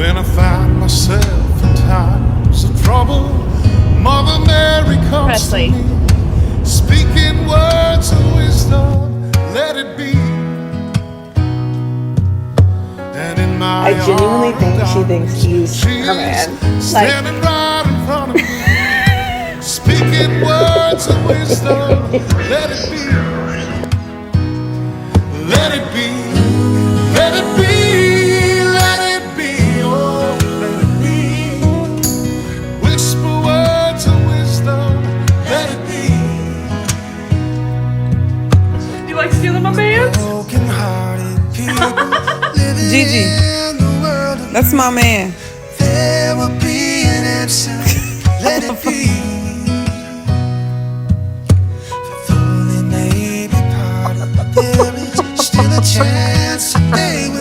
When I find myself in times of trouble, Mother Mary comes Presley. to me, speaking words of wisdom, let it be. And in my I genuinely hour think of she thinks darkness, he's she her man. is standing right in front of me, speaking words of wisdom, let it be. Let it be. Let it be. Let it be. Oh, let it be. Whisper words of wisdom, let it be. You like stealing my bands? Broken-hearted people living Gigi. in the world of That's my man. there will be an answer. Let it be. For though they may be parted, there is still a chance